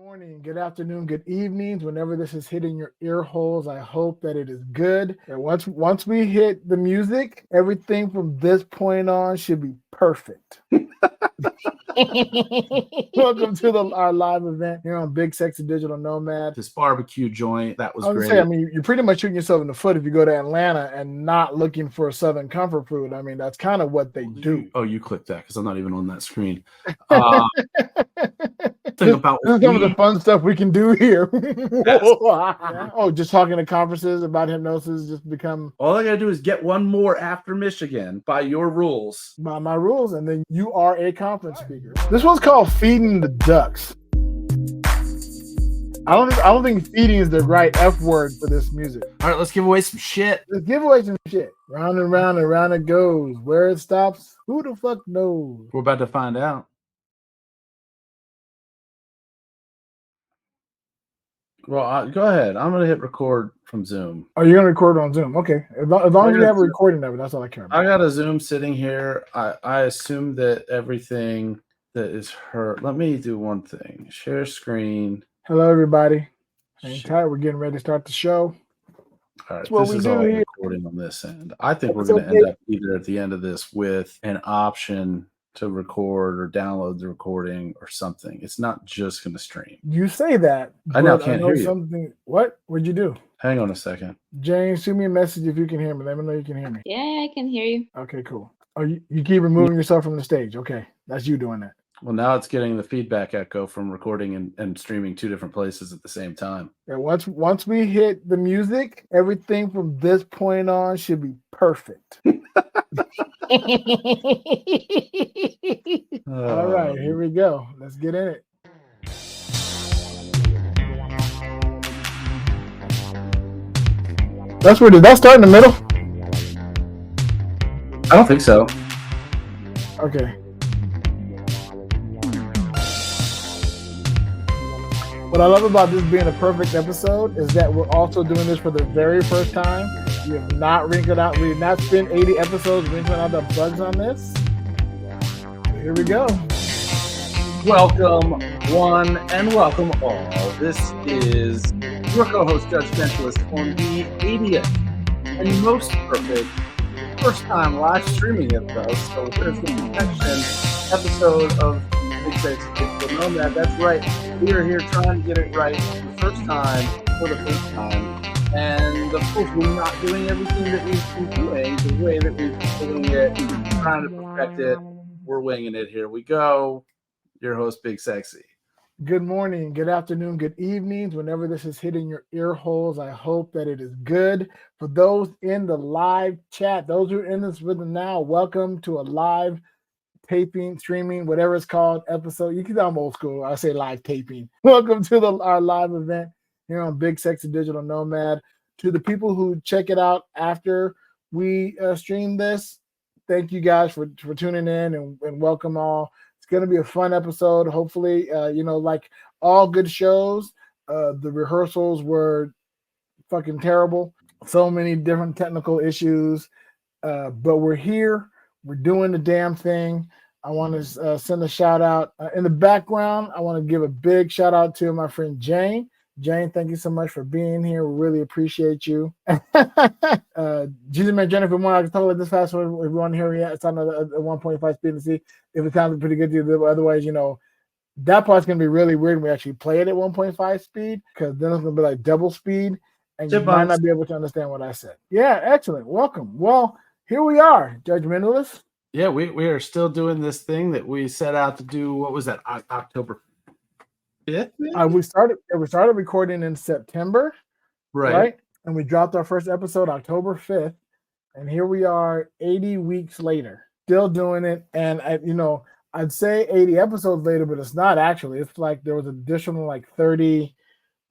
Morning, good afternoon, good evenings. Whenever this is hitting your ear holes, I hope that it is good. And once we hit the music, everything from this point on should be perfect. Welcome to our live event here on Big Sexy Digital Nomad. This barbecue joint, that was I was great. say, I mean, you're pretty much shooting yourself in the foot if you go to Atlanta and not looking for Southern comfort food. I mean, that's kind of what they do. You clicked that because I'm not even on that screen. This is some of the fun stuff we can do here. Oh, just talking to conferences about hypnosis just become all I gotta do is get one more after Michigan by your rules. By my rules, and then you are a conference speaker. This one's called Feeding the Ducks. I don't think feeding is the right F word for this music. All right, let's give away some shit. Let's give away some shit. Round and round it goes. Where it stops, who the fuck knows? We're about to find out. Well, go ahead. I'm going to hit record from Zoom. Oh, you're going to record on Zoom? Okay. As long as you have a recording of it, that's all I care about. I got a Zoom sitting here. I assume that everything that is heard. Let me do one thing. Share screen. Hello, everybody. Hang tight. We're getting ready to start the show. All right. This is all recording on this end. I think we're going to end up either at the end of this with an option to record or download the recording or something. It's not just going to stream. You say that. I now can't hear you. What? What'd you do? Hang on a second. Jane, shoot me a message if you can hear me. Let me know you can hear me. Yeah, I can hear you. Okay, cool. Oh, you keep removing yourself from the stage. Okay, that's you doing that. Well, now it's getting the feedback echo from recording and streaming two different places at the same time. Yeah, once we hit the music, everything from this point on should be perfect. All right, here we go. Let's get in it. That's where did that start in the middle? I don't think so. Okay. What I love about this being a perfect episode is that we're also doing this for the very first time. We have not wrinkled out. We have not spent 80 episodes wrinkling out the bugs on this. Here we go. Welcome, one, and welcome all. This is your co-host, Judge Mentalist, on the 80th and most perfect first-time live streaming episode. So there's the protection episode of Big Sexy Digital Nomad. That's right. We are here trying to get it right the first time for the first time. And of course, we're not doing everything that we've been doing the way that we've been doing it, trying to perfect it. We're winging it. Here we go. Your host, Big Sexy. Good morning, good afternoon, good evenings. Whenever this is hitting your ear holes, I hope that it is good. For those in the live chat, those who are in this with us now, welcome to a live taping, streaming, whatever it's called, episode. You can tell I'm old school. I say live taping. Welcome to our live event here on Big Sexy Digital Nomad. To the people who check it out after we stream this, thank you guys for tuning in and welcome all. It's going to be a fun episode. Hopefully, like all good shows, the rehearsals were fucking terrible. So many different technical issues, but we're here. We're doing the damn thing. I want to send a shout out in the background. I want to give a big shout out to my friend Jane. Jane, thank you so much for being here. We really appreciate you. Jesus man, Jennifer, more I can talk about this fast one. If you want to hear me, it's on a 1.5 speed to see if it sounds pretty good to you. Otherwise, that part's gonna be really weird when we actually play it at 1.5 speed, because then it's gonna be like double speed, and you might not be able to understand what I said. Yeah, excellent. Welcome. Well, here we are, Judgmentalist. Yeah, we are still doing this thing that we set out to do. What was that? October 5th? We started recording in September, right? And we dropped our first episode October 5th, and here we are 80 weeks later, still doing it. And I'd say 80 episodes later, but it's not actually. It's like there was additional like 30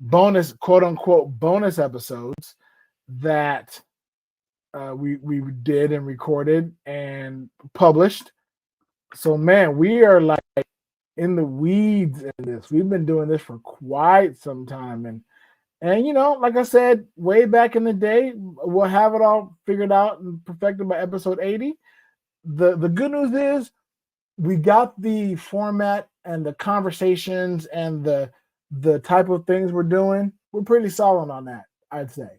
bonus, quote unquote, bonus episodes that we did and recorded and published. So man, we are like in the weeds in this. We've been doing this for quite some time, and like I said, way back in the day, we'll have it all figured out and perfected by episode 80. The good news is we got the format and the conversations and the the type of things we're doing, we're pretty solid on that, I'd say.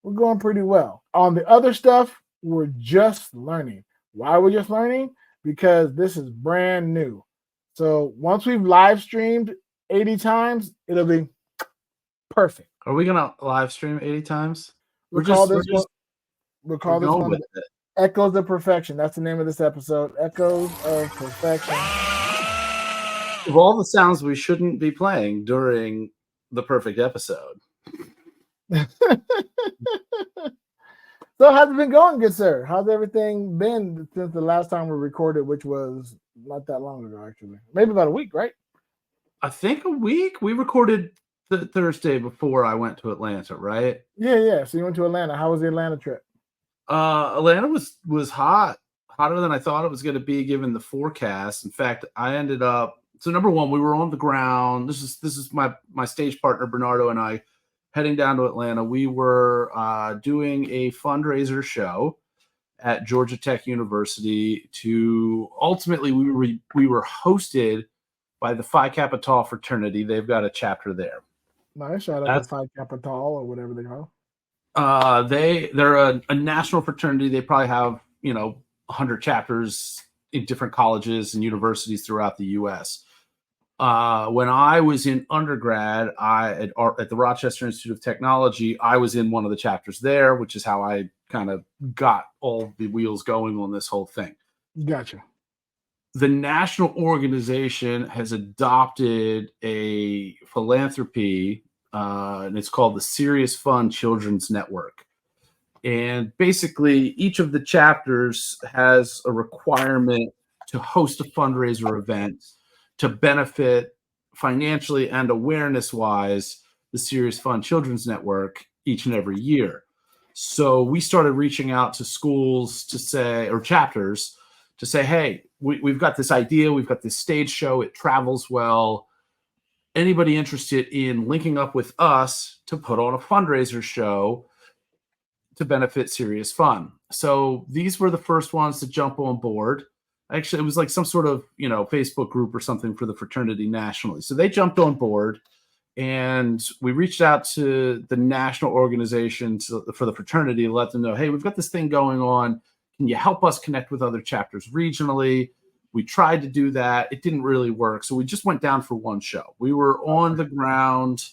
We're going pretty well. On the other stuff, we're just learning. Why we're just learning? Because this is brand new. So once we've live streamed 80 times, it'll be perfect. Are we gonna live stream 80 times? We'll call this going one with it. Echoes of Perfection. That's the name of this episode. Echoes of Perfection. Of all the sounds we shouldn't be playing during the perfect episode. So how's it been going, good sir? How's everything been since the last time we recorded, which was not that long ago, actually? Maybe about a week, right? I think a week. We recorded the Thursday before I went to Atlanta, right? Yeah. So you went to Atlanta. How was the Atlanta trip? Atlanta was hot, hotter than I thought it was going to be given the forecast. In fact, I ended up. So number one, we were on the ground. This is my stage partner Bernardo and I heading down to Atlanta. We were doing a fundraiser show at Georgia Tech University. To ultimately, we were hosted by the Phi Kappa Tau fraternity. They've got a chapter there. Nice. Shout out to Phi Kappa Tau or whatever they call. They're a national fraternity. They probably have 100 chapters in different colleges and universities throughout the U.S. When I was in undergrad, at the Rochester Institute of Technology, I was in one of the chapters there, which is how I kind of got all the wheels going on this whole thing. Gotcha. The national organization has adopted a philanthropy, and it's called the Serious Fun Children's Network. And basically, each of the chapters has a requirement to host a fundraiser event to benefit financially and awareness-wise the Serious Fun Children's Network each and every year. So we started reaching out to schools to say, or chapters, to say, hey, we've got this idea, we've got this stage show, it travels well. Anybody interested in linking up with us to put on a fundraiser show to benefit Serious Fun? So these were the first ones to jump on board. Actually, it was like some sort of, Facebook group or something for the fraternity nationally. So they jumped on board, and we reached out to the national organization for the fraternity to let them know, hey, we've got this thing going on. Can you help us connect with other chapters regionally? We tried to do that. It didn't really work. So we just went down for one show. We were on the ground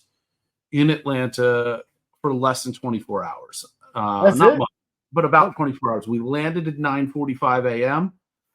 in Atlanta for less than 24 hours. Not much, but about 24 hours. We landed at 9:45 a.m.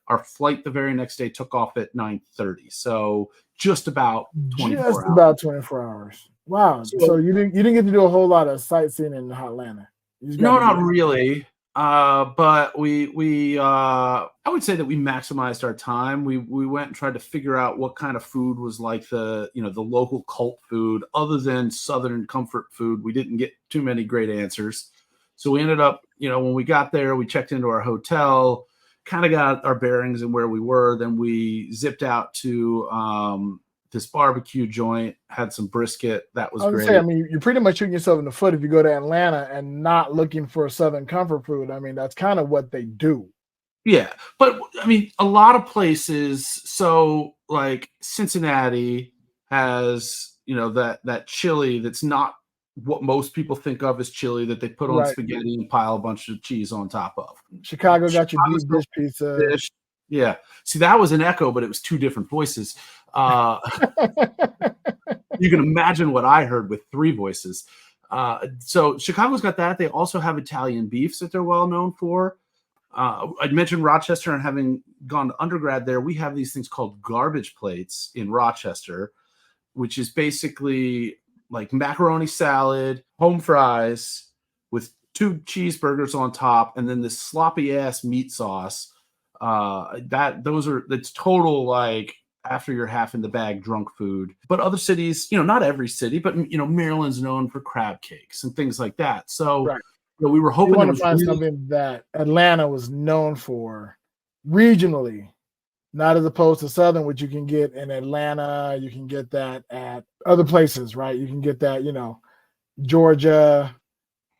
Our flight the very next day took off at 9:30. So just about 24 hours. Just about 24 hours. Wow. So you didn't get to do a whole lot of sightseeing in Atlanta. No, not really. But I would say that we maximized our time. We went and tried to figure out what kind of food was like the local cult food other than Southern comfort food. We didn't get too many great answers. So we ended up, when we got there, we checked into our hotel, kind of got our bearings and where we were. Then we zipped out to this barbecue joint, had some brisket. That was great. You're pretty much shooting yourself in the foot if you go to Atlanta and not looking for Southern comfort food. That's kind of what they do. Yeah. But a lot of places, so like Cincinnati has, that chili that's not what most people think of as chili that they put on spaghetti and pile a bunch of cheese on top of. Chicago got your deep dish pizza. Yeah. See, that was an echo, but it was two different voices. You can imagine what I heard with three voices. So Chicago's got that. They also have Italian beefs that they're well known for. I'd mentioned Rochester, and having gone to undergrad there, we have these things called garbage plates in Rochester, which is basically like macaroni salad, home fries with 2 cheeseburgers on top, and then this sloppy ass meat sauce. That's total, like, after you're half in the bag drunk food. But other cities, not every city, but Maryland's known for crab cakes and things like that. So we were hoping to find something that Atlanta was known for regionally, not as opposed to Southern, which you can get in Atlanta. You can get that at other places, right? You can get that, Georgia.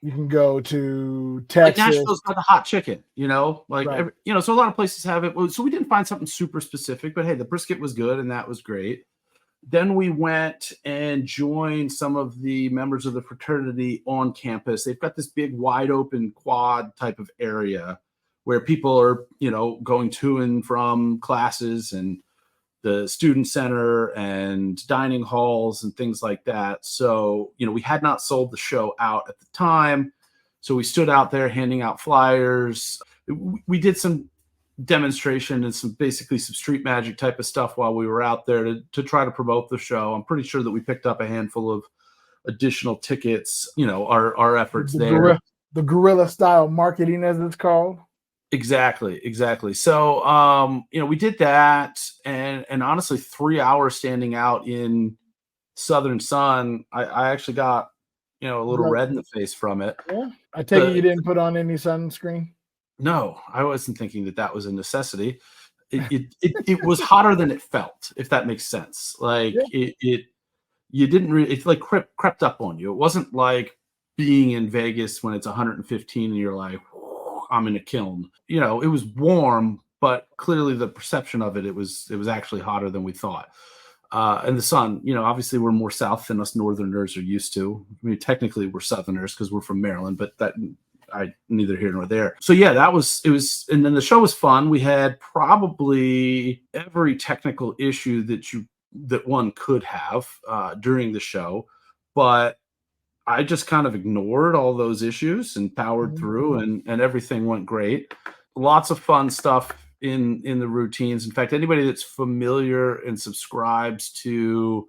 You can go to Texas. Like Nashville's got the hot chicken, so a lot of places have it. So we didn't find something super specific, but hey, the brisket was good and that was great. Then we went and joined some of the members of the fraternity on campus. They've got this big wide open quad type of area where people are, going to and from classes, and the student center and dining halls and things like that. So, we had not sold the show out at the time. So we stood out there handing out flyers. We did some demonstration and some street magic type of stuff while we were out there to try to promote the show. I'm pretty sure that we picked up a handful of additional tickets, our efforts there. The guerrilla style marketing, as it's called. Exactly. So, we did that, and honestly, 3 hours standing out in southern sun, I actually got, a little red in the face from it. Yeah. I take it you didn't put on any sunscreen? No, I wasn't thinking that was a necessity. It was hotter than it felt, if that makes sense. Like you didn't really, it like crept up on you. It wasn't like being in Vegas when it's 115 and you're like, I'm in a kiln. It was warm, but clearly the perception of it was actually hotter than we thought. And the sun, obviously we're more south than us northerners are used to. I mean, technically we're southerners because we're from Maryland, but that neither here nor there. So yeah, it was, and then the show was fun. We had probably every technical issue that one could have during the show, but I just kind of ignored all those issues and powered through, and everything went great. Lots of fun stuff in the routines. In fact, anybody that's familiar and subscribes to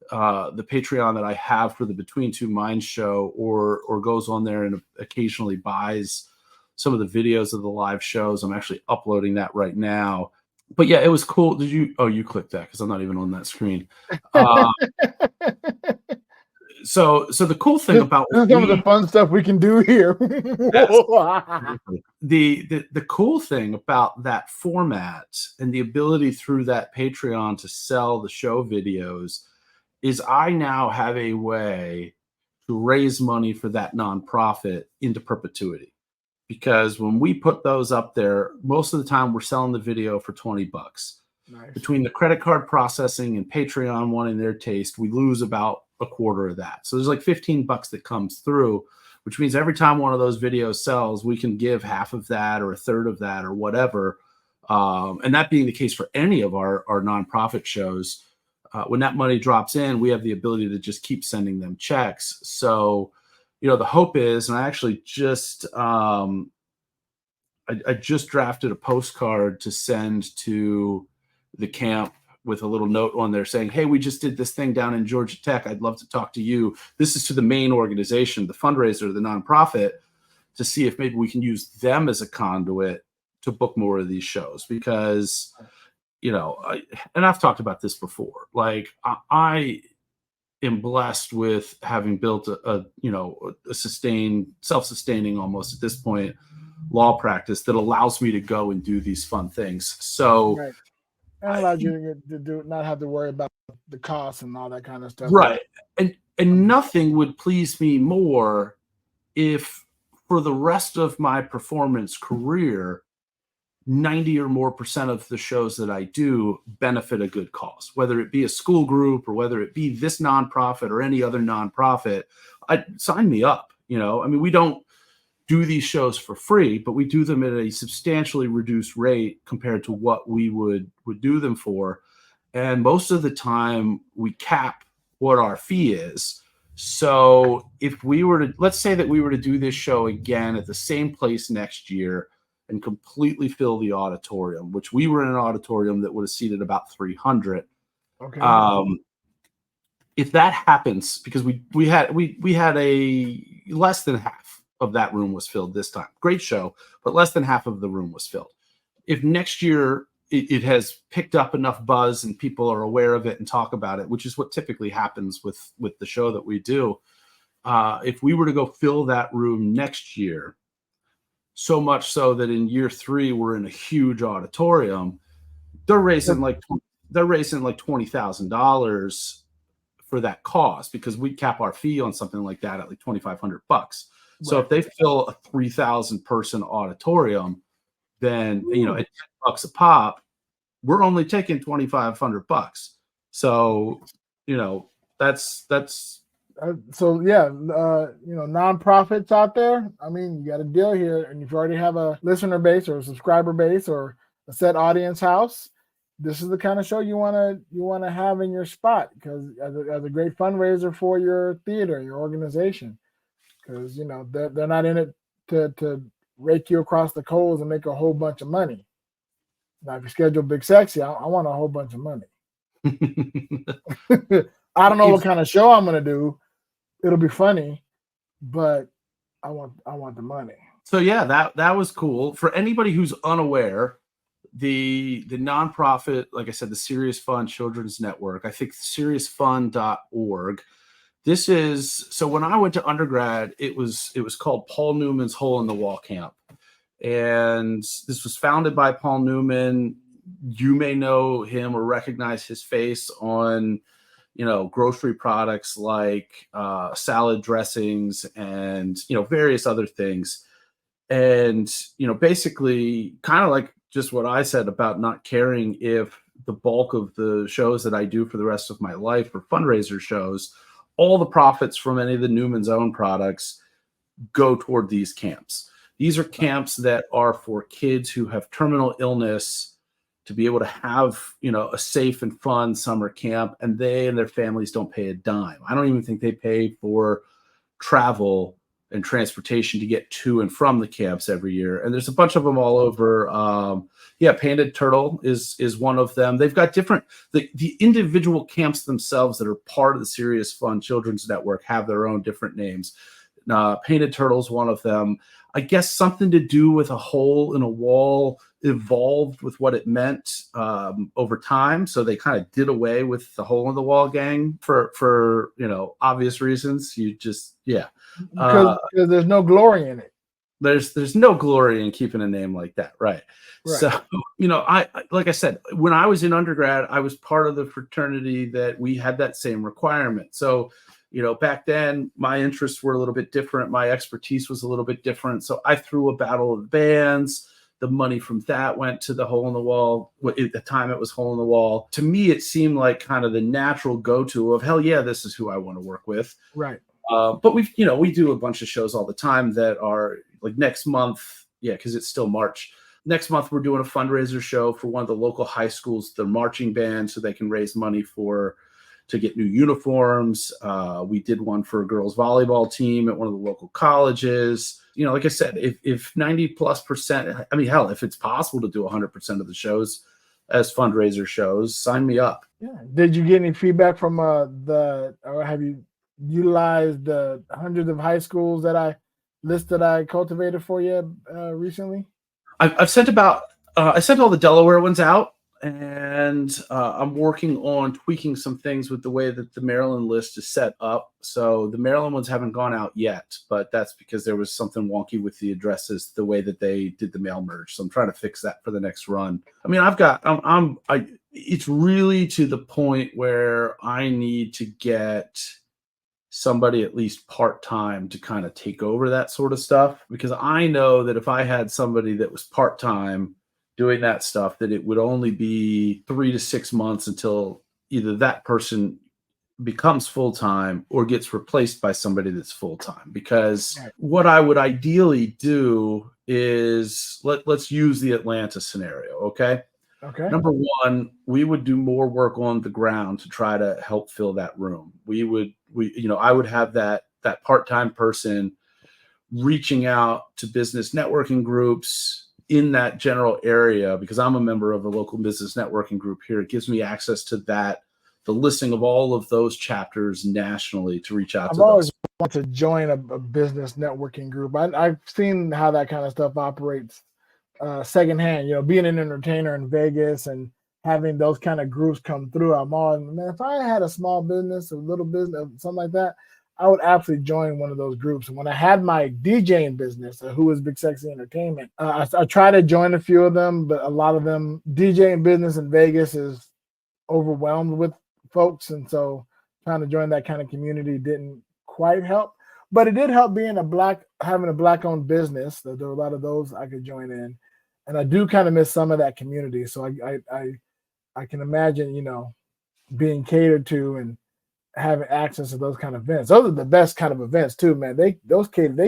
the Patreon that I have for the Between Two Minds show, or goes on there and occasionally buys some of the videos of the live shows. I'm actually uploading that right now. But yeah, it was cool. You clicked that because I'm not even on that screen. So the cool thing about some of the fun stuff we can do here. The cool thing about that format and the ability through that Patreon to sell the show videos is I now have a way to raise money for that nonprofit into perpetuity. Because when we put those up there, most of the time we're selling the video for $20. Nice. Between the credit card processing and Patreon wanting their taste, we lose about a quarter of that. So there's like $15 that comes through, which means every time one of those videos sells, we can give half of that or a third of that or whatever. And that being the case for any of our nonprofit shows, when that money drops in, we have the ability to just keep sending them checks. So, the hope is, and I actually just I just drafted a postcard to send to the camp with a little note on there saying, hey, we just did this thing down in Georgia Tech. I'd love to talk to you. This is to the main organization, the fundraiser, the nonprofit, to see if maybe we can use them as a conduit to book more of these shows. Because, and I've talked about this before, like I am blessed with having built a sustained, self-sustaining almost at this point law practice that allows me to go and do these fun things. So right. And allows you to not have to worry about the costs and all that kind of stuff. Right. And nothing would please me more if for the rest of my performance career, 90 or more % of the shows that I do benefit a good cause, whether it be a school group or whether it be this nonprofit or any other nonprofit. Sign me up. I mean, we don't do these shows for free, but we do them at a substantially reduced rate compared to what we would do them for. And most of the time we cap what our fee is. So if let's say that we were to do this show again at the same place next year and completely fill the auditorium, which we were in an auditorium that would have seated about 300. Okay. If that happens, because we had a less than half of that room was filled this time. Great show, but less than half of the room was filled. If next year it has picked up enough buzz and people are aware of it and talk about it, which is what typically happens with the show that we do, if we were to go fill that room next year, so much so that in year 3 we're in a huge auditorium, they're raising like $20,000 for that cost, because we cap our fee on something like that at like $2,500. So if they fill a 3,000 person auditorium, then at $10 a pop, we're only taking $2,500. So, that's So yeah, nonprofits out there. I mean, you got a deal here, and if you already have a listener base or a subscriber base or a set audience house, this is the kind of show you wanna have in your spot, because as a great fundraiser for your theater, your organization, because they're not in it to rake you across the coals and make a whole bunch of money. Now, if you schedule Big Sexy, I want a whole bunch of money. I don't know what kind of show I'm gonna do. It'll be funny, but I want the money. So yeah, that was cool. For anybody who's unaware, the nonprofit, like I said, the Serious Fun Children's Network, I think seriousfun.org. This is, so when I went to undergrad, it was called Paul Newman's Hole in the Wall Camp. And this was founded by Paul Newman. You may know him or recognize his face on grocery products like salad dressings and various other things. And basically kind of like just what I said about not caring if the bulk of the shows that I do for the rest of my life are fundraiser shows, all the profits from any of the Newman's own products go toward these camps. These are camps that are for kids who have terminal illness, to be able to have, a safe and fun summer camp, and they and their families don't pay a dime. I don't even think they pay for travel and transportation to get to and from the camps every year. And there's a bunch of them all over. Painted Turtle is one of them. They've got different, the individual camps themselves that are part of the Serious Fun Children's Network have their own different names. Painted Turtle is one of them. I guess something to do with a hole in a wall evolved with what it meant over time. So they kind of did away with the hole in the wall gang for obvious reasons. Because there's no glory in it. There's no glory in keeping a name like that, right? So I like I said, when I was in undergrad, I was part of the fraternity that we had that same requirement. So back then my interests were a little bit different. My expertise was a little bit different. So I threw a battle of the bands. The money from that went to the hole in the wall. At the time it was hole in the wall. To me, it seemed like kind of the natural go-to of, hell yeah, this is who I want to work with. Right. But we do a bunch of shows all the time that are like next month. Yeah. Cause it's still March. Next month, we're doing a fundraiser show for one of the local high schools, the marching band, so they can raise money to get new uniforms. We did one for a girls volleyball team at one of the local colleges. Like I said, if 90+%, I mean, hell, if it's possible to do 100% of the shows as fundraiser shows, sign me up. Yeah. Did you get any feedback from or have you utilized the hundreds of high schools that I cultivated for you recently? I've sent I sent all the Delaware ones out. And I'm working on tweaking some things with the way that the Maryland list is set up. So the Maryland ones haven't gone out yet, but that's because there was something wonky with the addresses, the way that they did the mail merge. So I'm trying to fix that for the next run. I mean, it's really to the point where I need to get somebody at least part-time to kind of take over that sort of stuff, because I know that if I had somebody that was part-time doing that stuff, that it would only be 3 to 6 months until either that person becomes full-time or gets replaced by somebody that's full-time. Because what I would ideally do is, let's use the Atlanta scenario. Okay. Number one, we would do more work on the ground to try to help fill that room. I would have that part-time person reaching out to business networking groups in that general area, because I'm a member of a local business networking group here. It gives me access to the listing of all of those chapters nationally to reach out to those. I've always wanted to join a business networking group. I've seen how that kind of stuff operates secondhand, being an entertainer in Vegas and having those kind of groups come through. I'm all, man, if I had a small business, a little business, something like that, I would absolutely join one of those groups. And when I had my DJing business, Who is Big Sexy Entertainment, I tried to join a few of them, but a lot of them, DJing business in Vegas is overwhelmed with folks. And so trying to join that kind of community didn't quite help. But it did help having a Black-owned business. There were a lot of those I could join in. And I do kind of miss some of that community. So I can imagine, being catered to and having access to those kind of events. Those are the best kind of events too, man. They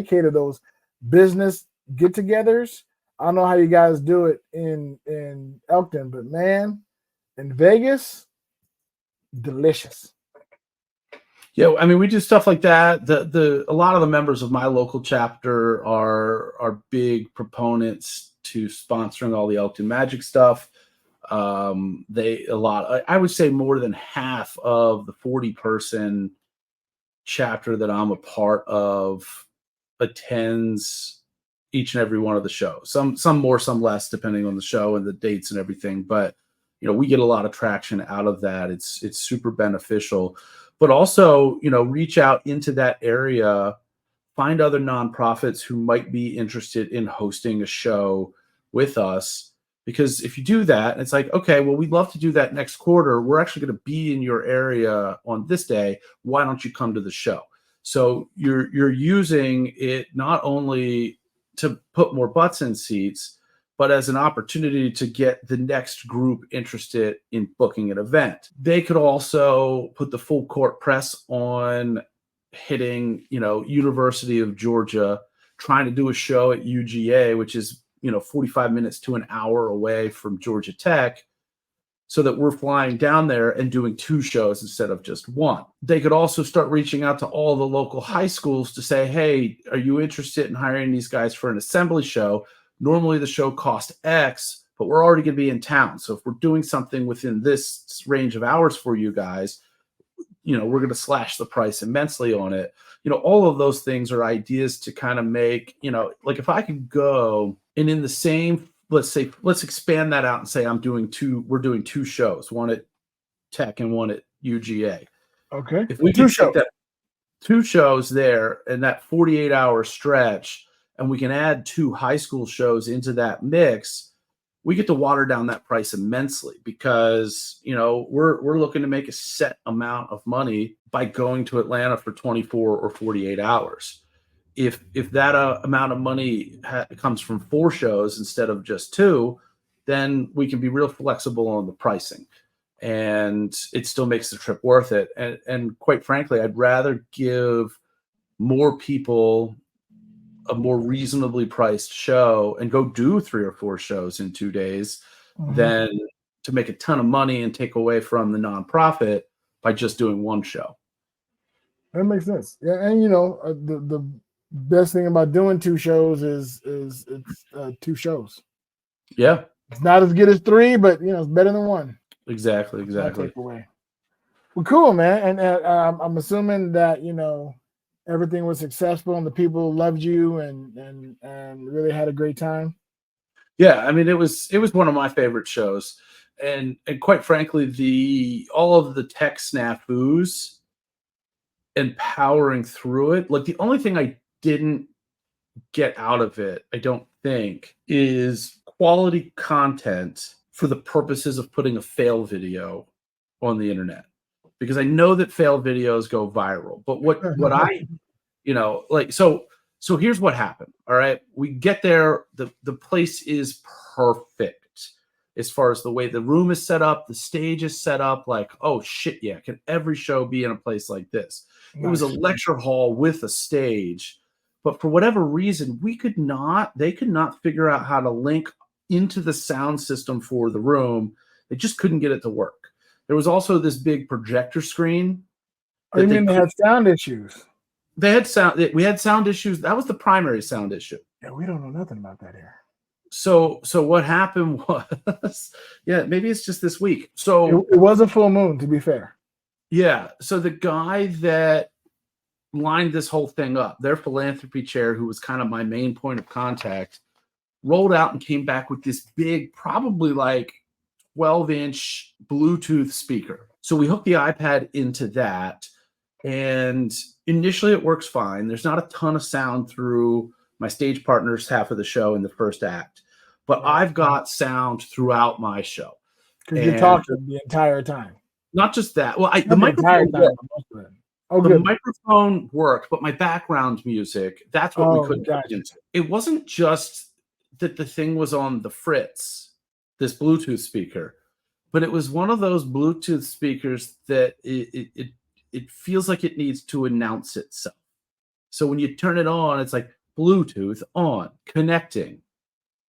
cater those business get-togethers. I don't know how you guys do it in Elkton, but man, in Vegas, delicious. Yeah, I mean, we do stuff like that. A lot of the members of my local chapter are big proponents to sponsoring all the Elkton Magic stuff. I would say more than half of the 40-person chapter that I'm a part of attends each and every one of the shows. Some more, some less, depending on the show and the dates and everything. But we get a lot of traction out of that. It's super beneficial. But also, reach out into that area, find other nonprofits who might be interested in hosting a show with us. Because if you do that, it's like, okay, well, we'd love to do that next quarter. We're actually going to be in your area on this day. Why don't you come to the show? So you're using it not only to put more butts in seats, but as an opportunity to get the next group interested in booking an event. They could also put the full court press on hitting, University of Georgia, trying to do a show at UGA, which is 45 minutes to an hour away from Georgia Tech, so that we're flying down there and doing 2 shows instead of just 1. They could also start reaching out to all the local high schools to say, hey, are you interested in hiring these guys for an assembly show? Normally the show costs X, but we're already going to be in town. So if we're doing something within this range of hours for you guys, we're going to slash the price immensely on it. All of those things are ideas to kind of make, like if I could go and in the same, let's expand that out and say we're doing 2 shows, one at Tech and one at UGA. Okay. If we could take that 2 shows there and that 48-hour stretch, and we can add 2 high school shows into that mix, we get to water down that price immensely, because we're looking to make a set amount of money by going to Atlanta for 24 or 48 hours. If that amount of money comes from 4 shows instead of just 2, then we can be real flexible on the pricing, and it still makes the trip worth it. And quite frankly, I'd rather give more people a more reasonably priced show and go do 3 or 4 shows in 2 days than to make a ton of money and take away from the nonprofit by just doing 1 show. That makes sense. Yeah, and the best thing about doing 2 shows is it's 2 shows. Yeah, it's not as good as 3, but it's better than 1. Exactly. Well, cool, man. And I'm assuming that everything was successful and the people loved you and really had a great time. Yeah, I mean, it was one of my favorite shows, and quite frankly, all of the tech snafus and powering through it. Like, the only thing I didn't get out of it, I don't think, is quality content for the purposes of putting a fail video on the internet, because I know that fail videos go viral. But what I, so here's what happened. All right, we get there. The place is perfect as far as the way the room is set up, the stage is set up. Like, oh shit, yeah, can every show be in a place like this? Nice. It was a lecture hall with a stage, but for whatever reason, they could not figure out how to link into the sound system for the room. They just couldn't get it to work. There was also this big projector screen. Oh, you mean they had sound issues? We had sound issues. That was the primary sound issue. Yeah, we don't know nothing about that here. So what happened was, yeah, maybe it's just this week. So it was a full moon, to be fair. Yeah. So the guy that lined this whole thing up, their philanthropy chair, who was kind of my main point of contact, rolled out and came back with this big, probably like 12-inch Bluetooth speaker. So we hooked the iPad into that, and initially it works fine. There's not a ton of sound through my stage partner's half of the show in the first act, but I've got sound throughout my show. Because you're talking the entire time. Not just that. Well, the microphone worked. The microphone worked, but my background music, that's what we couldn't get into. It wasn't just that the thing was on the fritz, this Bluetooth speaker, but it was one of those Bluetooth speakers that it feels like it needs to announce itself. So when you turn it on, it's like Bluetooth on, connecting,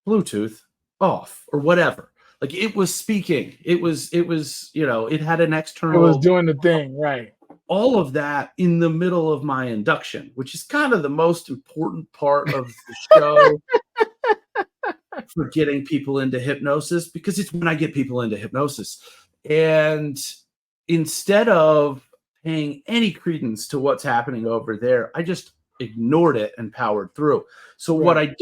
Bluetooth off, or whatever. Like it was speaking. It was, it had an external. It was doing the thing, right? All of that in the middle of my induction, which is kind of the most important part of the show for getting people into hypnosis, because it's when I get people into hypnosis. And instead of paying any credence to what's happening over there, I just ignored it and powered through. So Right.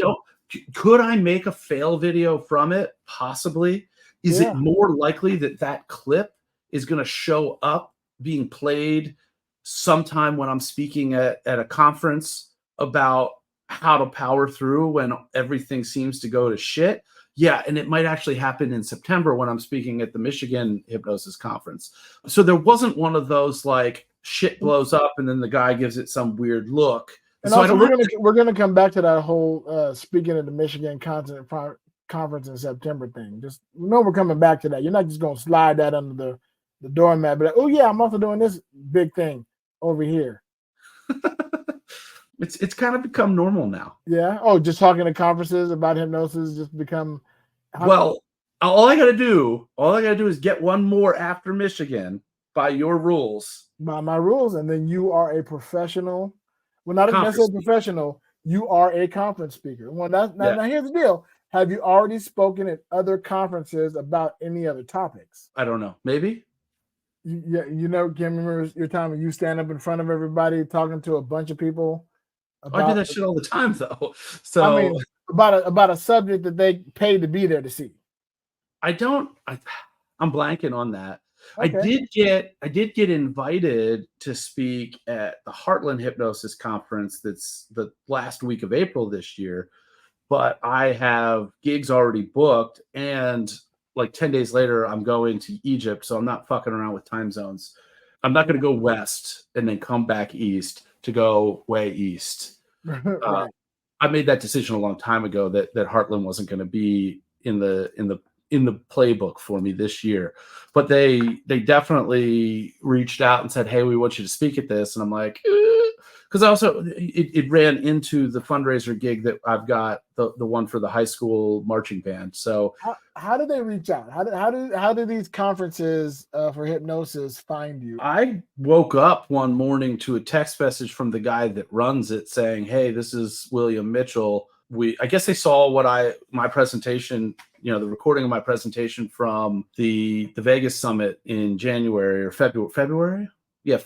could I make a fail video from it? Possibly. Is Yeah. it more likely that that clip is going to show up being played sometime when I'm speaking at a conference about how to power through when everything seems to go to shit? Yeah, and it might actually happen in September when I'm speaking at the Michigan Hypnosis Conference. So there wasn't one of those like shit blows up and then the guy gives it some weird look. And so also, we're gonna come back to that whole speaking of the Michigan conference in September thing. Just we're coming back to that. You're not just gonna slide that under the doormat, but like, oh yeah, I'm also doing this big thing over here. It's kind of become normal now. Yeah. Oh, just talking to conferences about hypnosis just become. Well, all I got to do is get one more after Michigan by your rules. By my rules, and then you are a professional. Well, not necessarily professional. You are a conference speaker. Well, now here's the deal. Have you already spoken at other conferences about any other topics? I don't know. Maybe. Can remember your time when you stand up in front of everybody talking to a bunch of people? I do that shit all the time, though. So I mean, about a subject that they paid to be there to see. I'm blanking on that. Okay. I did get invited to speak at the Heartland Hypnosis Conference that's the last week of April this year, but I have gigs already booked, and like 10 days later, I'm going to Egypt, so I'm not fucking around with time zones. I'm not going to go west and then come back east to go way east. Right. I made that decision a long time ago that Heartland wasn't going to be in the playbook for me this year, but they definitely reached out and said, hey, we want you to speak at this. And I'm like, because also it ran into the fundraiser gig that I've got, the one for the high school marching band. So how do they reach out? How do these conferences for hypnosis find you? I woke up one morning to a text message from the guy that runs it saying, hey, this is William Mitchell. I guess they saw my presentation, the recording of my presentation from the Vegas summit in January or February. Yeah.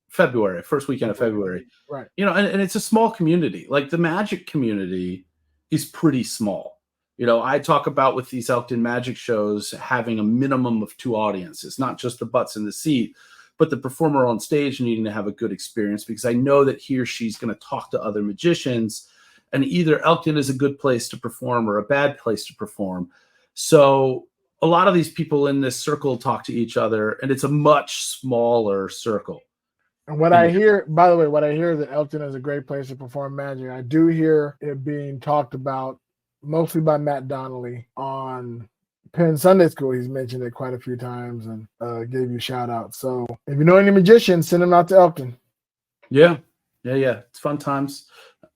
February, first weekend of February. Right. And it's a small community. Like the magic community is pretty small. I talk about with these Elkton magic shows having a minimum of 2 audiences, not just the butts in the seat, but the performer on stage needing to have a good experience, because I know that he or she's going to talk to other magicians, and either Elkton is a good place to perform or a bad place to perform. So a lot of these people in this circle talk to each other, and it's a much smaller circle. And what I hear, by the way, is that Elkton is a great place to perform magic. I do hear it being talked about mostly by Matt Donnelly on Penn Sunday School. He's mentioned it quite a few times and gave you shout out. So if you know any magicians, send them out to Elkton. Yeah. It's fun times.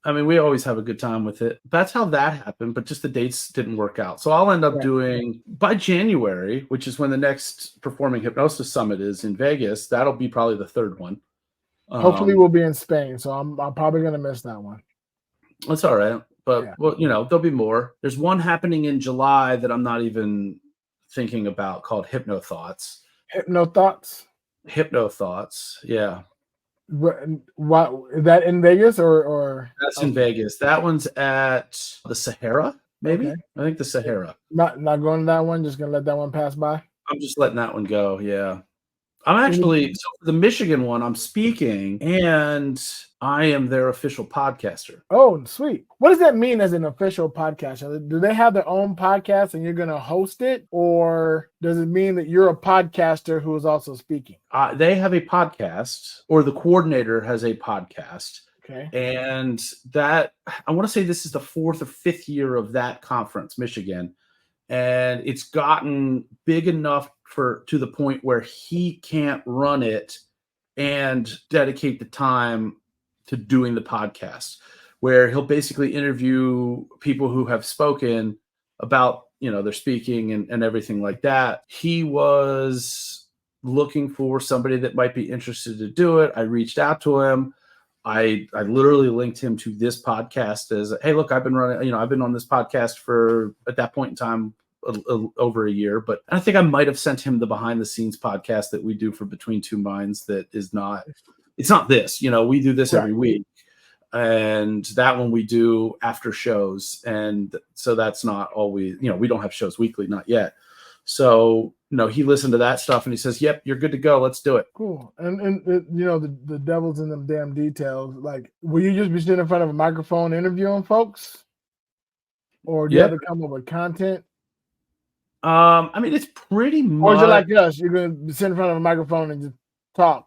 I mean, we always have a good time with it. That's how that happened, but just the dates didn't work out. So I'll end up doing by January, which is when the next Performing Hypnosis Summit is in Vegas. That'll be probably the 3rd one. Hopefully we'll be in Spain, so I'm probably going to miss that one. That's all right. But, there'll be more. There's one happening in July that I'm not even thinking about called Hypno Thoughts. Hypno Thoughts? Hypno Thoughts, yeah. What is that in Vegas or? That's in Vegas. That one's at the Sahara, maybe? Okay. I think the Sahara. Not going to that one? Just going to let that one pass by? I'm just letting that one go, yeah. I'm actually, so for the Michigan one, I'm speaking, and I am their official podcaster. Oh, sweet. What does that mean as an official podcaster? Do they have their own podcast and you're going to host it? Or does it mean that you're a podcaster who is also speaking? They have a podcast, or the coordinator has a podcast. Okay. And that, I want to say this is the 4th or 5th year of that conference, Michigan. and it's gotten big enough to the point where he can't run it and dedicate the time to doing the podcast, where he'll basically interview people who have spoken about, their speaking and everything like that. He was looking for somebody that might be interested to do it. I reached out to him. I literally linked him to this podcast as, hey, look, I've been on this podcast for, at that point in time, over a year, but I think I might have sent him the behind the scenes podcast that we do for Between Two Minds. That is not, it's not this, we do this every week, and that one we do after shows. And so that's not always, we don't have shows weekly, not yet. So, he listened to that stuff and he says, yep, you're good to go. Let's do it. Cool. And the devil's in them damn details. Like, will you just be sitting in front of a microphone interviewing folks? Or do you have to come up with content? I mean, it's pretty much. Or is it like us? You're going to sit in front of a microphone and just talk?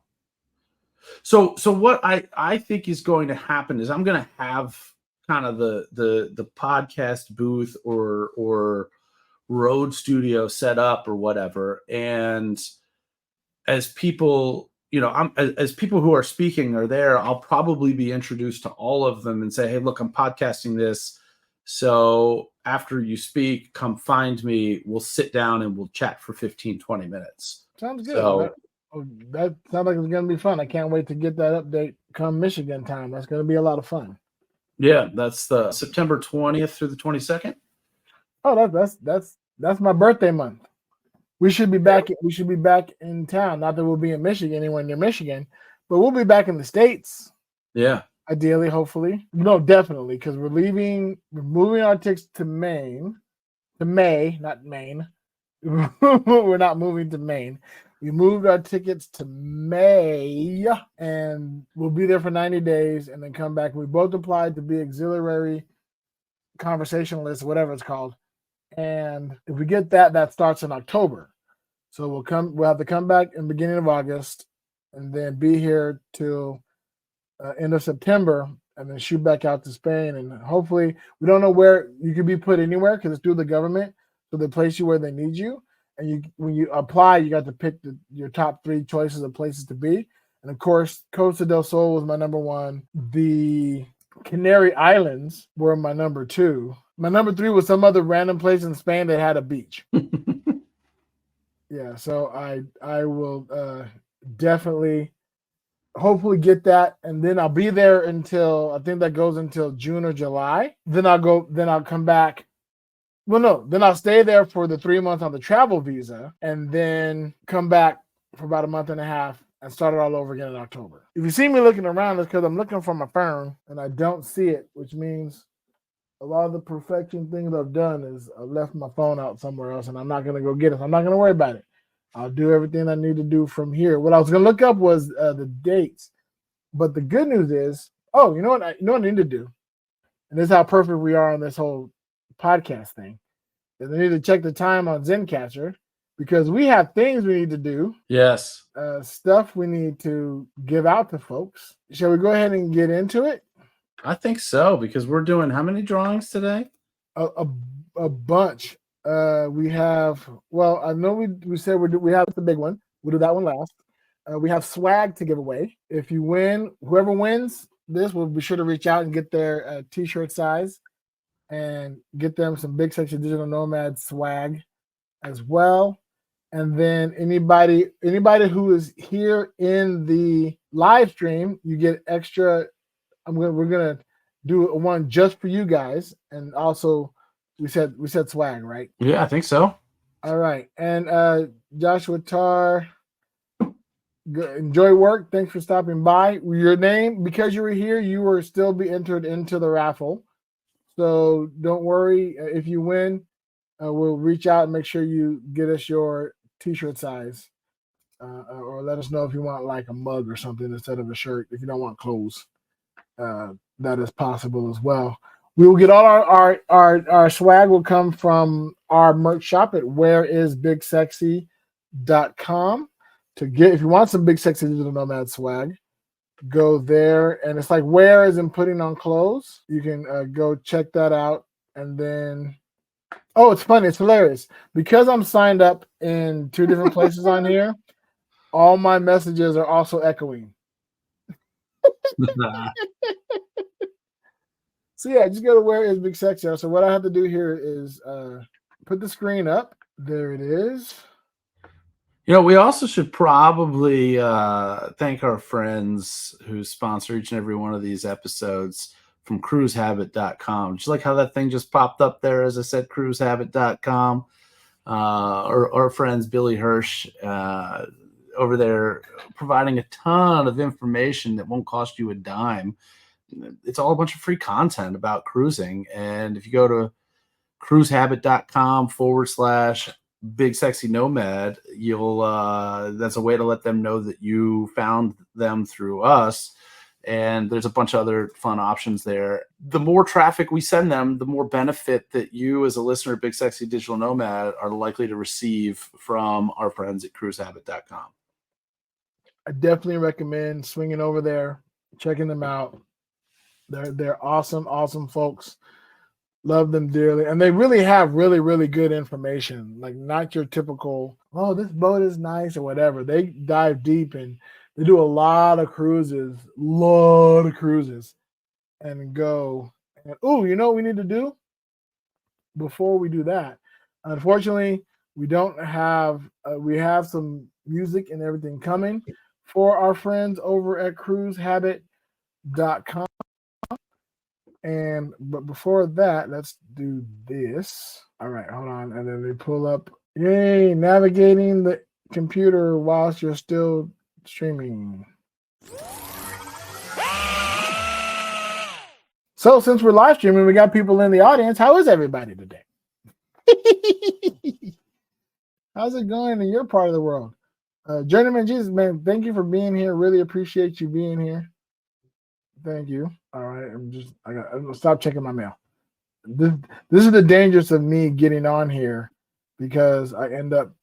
So what I think is going to happen is I'm going to have kind of the podcast booth or road studio set up or whatever, and as people, as people who are speaking are there, I'll probably be introduced to all of them and say, hey, look, I'm podcasting this, so after you speak, come find me, we'll sit down and we'll chat for 15-20 minutes. Sounds good. So, that sounds like it's going to be fun. I can't wait to get that update come Michigan time. That's going to be a lot of fun. Yeah, that's the September 20th through the 22nd. Oh, that's my birthday month. We should be back. We should be back in town. Not that we'll be in Michigan, anywhere near Michigan, but we'll be back in the States. Yeah. Ideally, hopefully. No, definitely, because we're moving our tickets to May, not Maine. We're not moving to Maine. We moved our tickets to May, and we'll be there for 90 days and then come back. We both applied to be auxiliary conversationalists, whatever it's called. And if we get that starts in October. So we'll have to come back in the beginning of August and then be here till end of September and then shoot back out to Spain. And hopefully, we don't know where you can be put anywhere because it's through the government. So they place you where they need you. And when you apply, you got to pick your top 3 choices of places to be. And of course, Costa del Sol was my number 1. The Canary Islands were my number 2. My number 3 was some other random place in Spain that had a beach. Yeah, so I will definitely, hopefully get that, and then I'll be there until, I think that goes until June or July. Then I'll come back. Well, no, then I'll stay there for the 3 months on the travel visa, and then come back for about a month and a half and start it all over again in October. If you see me looking around, it's because I'm looking for my phone and I don't see it, which means a lot of the perfection things I've done is I left my phone out somewhere else, and I'm not going to go get it. I'm not going to worry about it. I'll do everything I need to do from here. What I was going to look up was the dates, but the good news is, you know what I need to do, and this is how perfect we are on this whole podcast thing, is I need to check the time on Zencatcher because we have things we need to do. Yes. Stuff we need to give out to folks. Shall we go ahead and get into it? I think so, because we're doing how many drawings today? A bunch. We have, well, I know we said we have the big one. We'll do that one last. We have swag to give away. If you win, whoever wins this will be sure to reach out and get their t-shirt size and get them some big Sexy Digital Nomad swag as well. And then anybody who is here in the live stream, you get extra. We're gonna do one just for you guys, and also we said swag, right? Yeah, I think so. All right, and Joshua Tar, enjoy work. Thanks for stopping by. Your name, because you were here, you will still be entered into the raffle. So don't worry. If you win, we'll reach out and make sure you get us your t-shirt size, or let us know if you want like a mug or something instead of a shirt. If you don't want clothes, that is possible as well. We will get all our swag will come from our merch shop at whereisbigsexy.com. To get, if you want some Big Sexy Digital Nomad swag, go there, and it's like where is in putting on clothes. You can go check that out, and then Oh, it's funny. It's hilarious. Because I'm signed up in 2 different places on here, all my messages are also echoing. So yeah, just go to where is Big Sexy. So what I have to do here is put the screen up. There it is. We also should probably thank our friends who sponsor each and every one of these episodes from cruisehabit.com. Just like how that thing just popped up there, as I said, cruisehabit.com. Our friends Billy Hirsch over there providing a ton of information that won't cost you a dime. It's all a bunch of free content about cruising. And if you go to cruisehabit.com/Big Sexy Nomad, you'll that's a way to let them know that you found them through us. And there's a bunch of other fun options there. The more traffic we send them, the more benefit that you as a listener of Big Sexy Digital Nomad are likely to receive from our friends at cruisehabit.com. I definitely recommend swinging over there, checking them out. They're awesome folks. Love them dearly. And they really have really good information. Like not your typical, oh, this boat is nice or whatever. They dive deep and they do a lot of cruises, and go. And oh, you know what we need to do before we do that? Unfortunately, we don't have, we have some music and everything coming for our friends over at cruisehabit.com. But before that, let's do this. All right, hold on. And then we pull up, yay, navigating the computer whilst you're still streaming. So since we're live streaming, we got people in the audience. How is everybody today? How's it going in your part of the world? Journeyman Jesus, man, thank you for being here. Really appreciate you being here. Thank you. All right, I'm gonna stop checking my mail. This is the dangers of me getting on here because I end up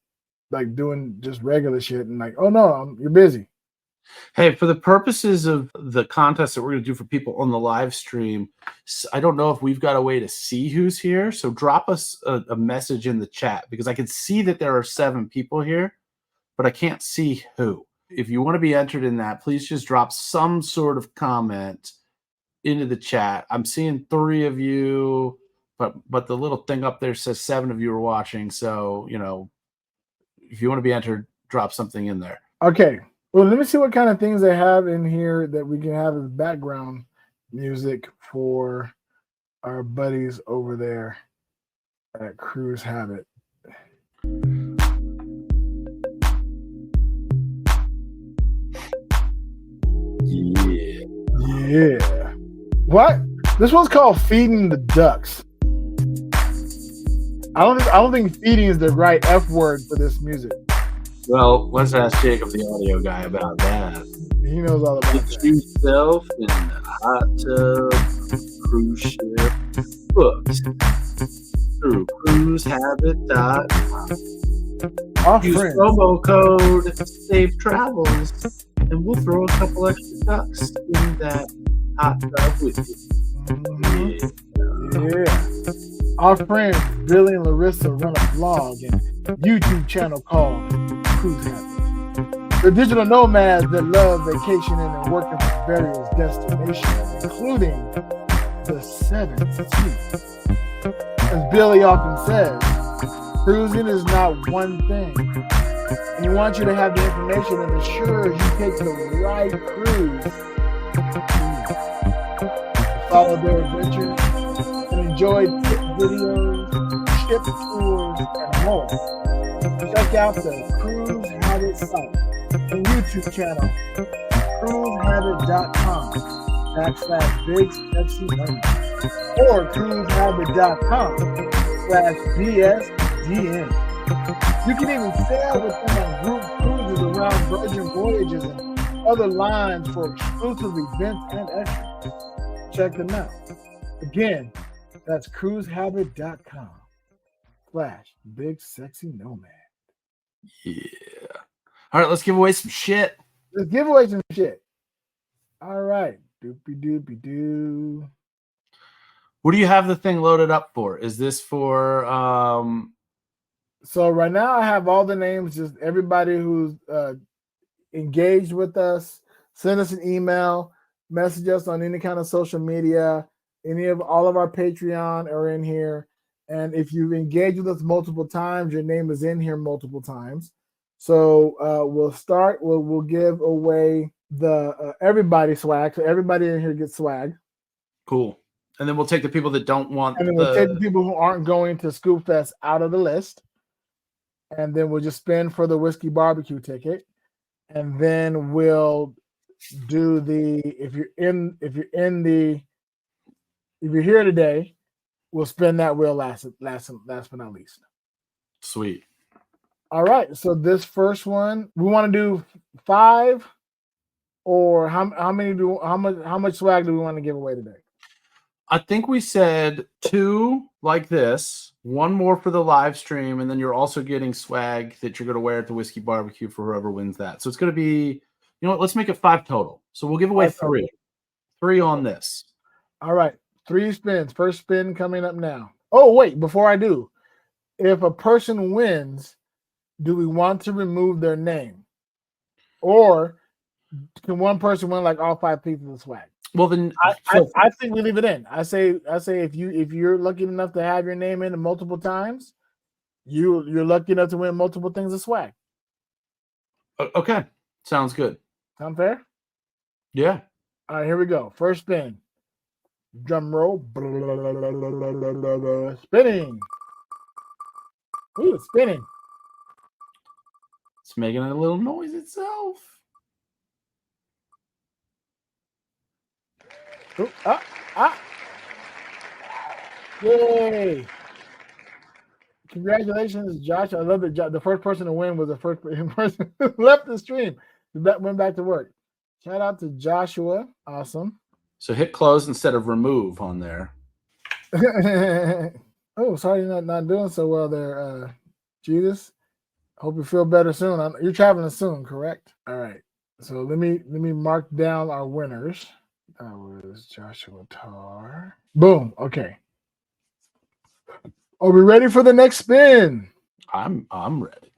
like doing just regular shit and like, oh no, you're busy. Hey, for the purposes of the contest that we're going to do for people on the live stream, I don't know if we've got a way to see who's here. So drop us a message in the chat because I can see that there are 7 people here, but I can't see who. If you want to be entered in that, please just drop some sort of comment into the chat. I'm seeing 3 of you, but the little thing up there says 7 of you are watching. So, if you want to be entered, drop something in there. Okay. Well, let me see what kind of things they have in here that we can have as background music for our buddies over there at Cruise Habit. Yeah. What? This one's called Feeding the Ducks. I don't think feeding is the right F word for this music. Well, let's ask Jacob, the audio guy, about that. He knows all about Get that. yourself in the hot tub, cruise ship, booked through cruisehabit.com. Use promo code Safe Travels, and we'll throw a couple extra ducks in that hot tub with you. Yeah. Our friends Billy and Larissa run a blog and YouTube channel called Cruise Habit. They're digital nomads that love vacationing and working from various destinations, including the 7 seas. As Billy often says, cruising is not one thing. And he wants you to have the information that ensures you take the right cruise. Follow their adventures and enjoy tip videos, ship tours, and more. Check out the Cruise Habit site and YouTube channel, cruisehabit.com/Big Sexy Nomad or cruisehabit.com/BSDN. You can even sail with them on group cruises around Virgin Voyages and other lines for exclusive events and extras. Check them out. Again, that's cruisehabit.com/Big Sexy Nomad. Yeah. All right, let's give away some shit. Let's give away some shit. All right. Doopy doopy doo. What do you have the thing loaded up for? Is this for So right now I have all the names, just everybody who's engaged with us. Send us an email, message us on any kind of social media. All of our Patreon are in here. And if you've engaged with us multiple times, your name is in here multiple times. So we'll start. We'll give away the everybody swag. So everybody in here gets swag. Cool. And then we'll take the people that don't want And then we'll take the people who aren't going to Scoop Fest out of the list. And then we'll just spin for the Whiskey BBQ ticket. And then we'll do if you're here today, we'll spin that wheel last but not least. Sweet. All right. So this first one, we want to do 5, or how much swag do we want to give away today? I think we said 2 like this, 1 more for the live stream, and then you're also getting swag that you're going to wear at the Whiskey BBQ for whoever wins that. So it's going to be, you know what, let's make it 5 total. So we'll give away 3. 3 on this. All right. 3 spins. First spin coming up now. Oh, wait, before I do, if a person wins, do we want to remove their name? Or can one person win like all 5 pieces of swag? Well, then I think we leave it in. I say if you're lucky enough to have your name in multiple times, you're lucky enough to win multiple things of swag. Okay, sounds good. Sound fair? Yeah. All right, here we go. First spin. Drum roll. Spinning. Ooh, it's spinning. It's making a little noise itself. Ooh, Yay. Congratulations, Josh. I love it. The first person to win was the first person who left the stream. That went back to work. Shout out to Joshua. Awesome. So hit close instead of remove on there. Oh, sorry you're not doing so well there, Jesus. Hope you feel better soon. You're traveling soon, correct? All right. So let me mark down our winners. That was Joshua Tar. Boom. Okay. Are we ready for the next spin? I'm ready.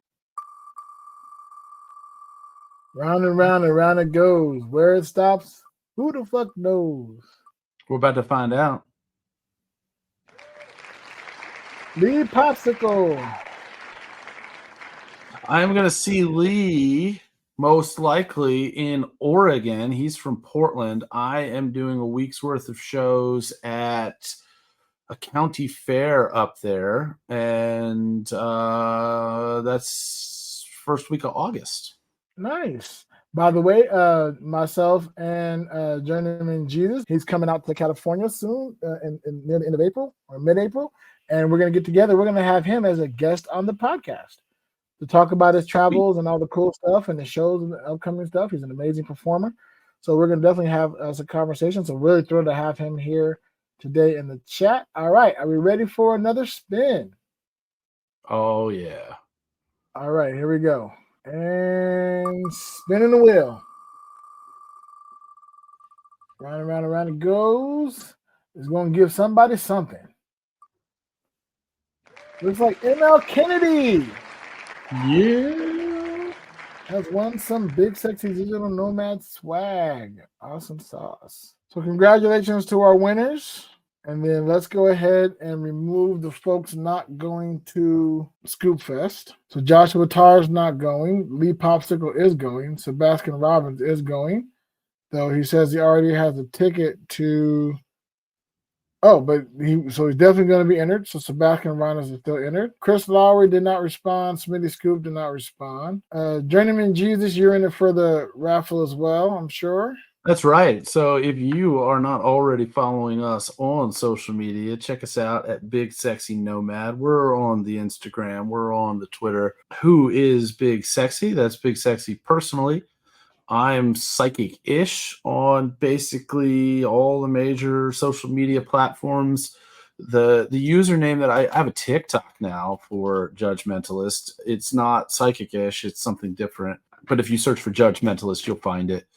Round and round it goes. Where it stops, who the fuck knows? We're about to find out. Lee Popsicle. I'm going to see Lee most likely in Oregon. He's from Portland. I am doing a week's worth of shows at a county fair up there, and that's first week of August. Nice. By the way, myself and Journeyman Jesus, he's coming out to California soon, near the end of April or mid-April, and we're going to get together. We're going to have him as a guest on the podcast to talk about his travels and all the cool stuff and the shows and the upcoming stuff. He's an amazing performer. So we're going to definitely have us a conversation. So really thrilled to have him here today in the chat. All right. Are we ready for another spin? Oh, yeah. All right. Here we go. And spinning the wheel. Round and round and round it goes. It's going to give somebody something. Looks like ML Kennedy. Yeah. Has won some big Sexy Digital Nomad swag. Awesome sauce. So congratulations to our winners. And then let's go ahead and remove the folks not going to Scoop Fest. So Joshua Tarr's not going. Lee Popsicle is going. Sebastian Robbins is going. Though he says he already has a ticket to... Oh, but he's definitely going to be entered. So Sebastian Robbins is still entered. Chris Lowry did not respond. Smitty Scoop did not respond. Journeyman Jesus, you're in it for the raffle as well, I'm sure. That's right. So if you are not already following us on social media, check us out at Big Sexy Nomad. We're on the Instagram. We're on the Twitter. Who is Big Sexy? That's Big Sexy personally. I'm psychic-ish on basically all the major social media platforms. The username that I have a TikTok now for Judgmentalist. It's not psychic-ish. It's something different. But if you search for Judgmentalist, you'll find it.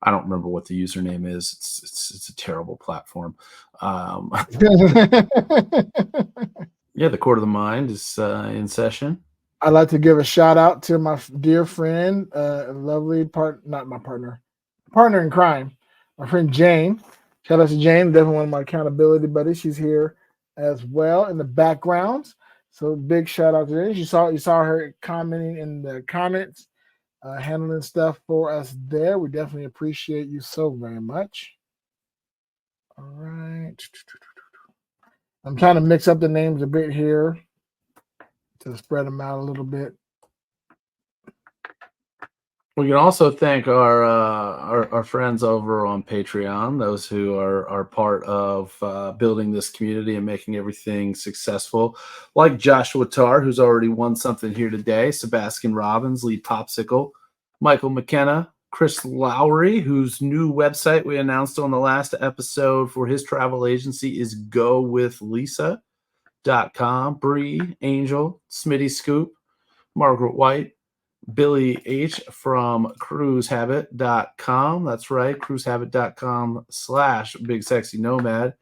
I don't remember what the username is. It's a terrible platform. Yeah, the Court of the Mind is in session. I'd like to give a shout out to my dear friend, lovely not my partner in crime, my friend Jane. Shout out to Jane, definitely one of my accountability buddies. She's here as well in the background. So big shout out to her. You saw her commenting in the comments, handling stuff for us there. We definitely appreciate you so very much. All right. I'm trying to mix up the names a bit here to spread them out a little bit. We can also thank our friends over on Patreon, those who are part of building this community and making everything successful, like Joshua Tarr, who's already won something here today, Sebastian Robbins, Lee Popsicle, Michael McKenna, Chris Lowry, whose new website we announced on the last episode for his travel agency is gowithlisa.com, Bree, Angel, Smitty Scoop, Margaret White, Billy H from cruisehabit.com. That's right, cruisehabit.com/Big Sexy Nomad.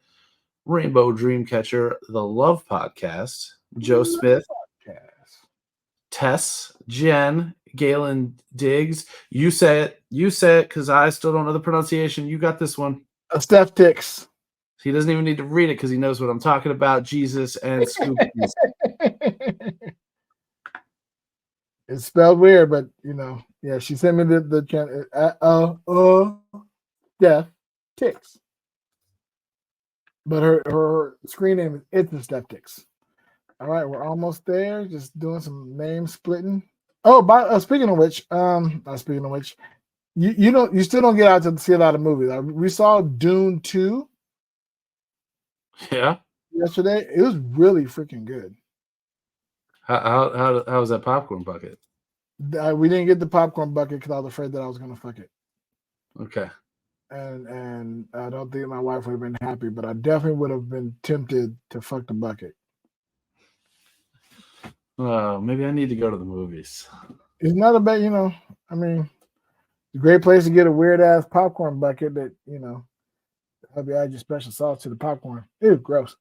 Rainbow Dreamcatcher, The Love Podcast. Joe Smith, Tess, Jen, Galen Diggs. You say it, because I still don't know the pronunciation. You got this one. Steph Tix. He doesn't even need to read it because he knows what I'm talking about. Jesus and Scoop. It's spelled weird, but yeah, she sent me the Steph Tix. But her screen name is It's a Steph Tix. All right, we're almost there. Just doing some name splitting. Oh, speaking of which, you still don't get out to see a lot of movies. We saw Dune 2. Yeah. Yesterday, it was really freaking good. How was that popcorn bucket? We didn't get the popcorn bucket because I was afraid that I was gonna fuck it. Okay. And I don't think my wife would have been happy, but I definitely would have been tempted to fuck the bucket. Maybe I need to go to the movies. It's not a bad, I mean, it's a great place to get a weird ass popcorn bucket that, help you add your special sauce to the popcorn. Ew, gross.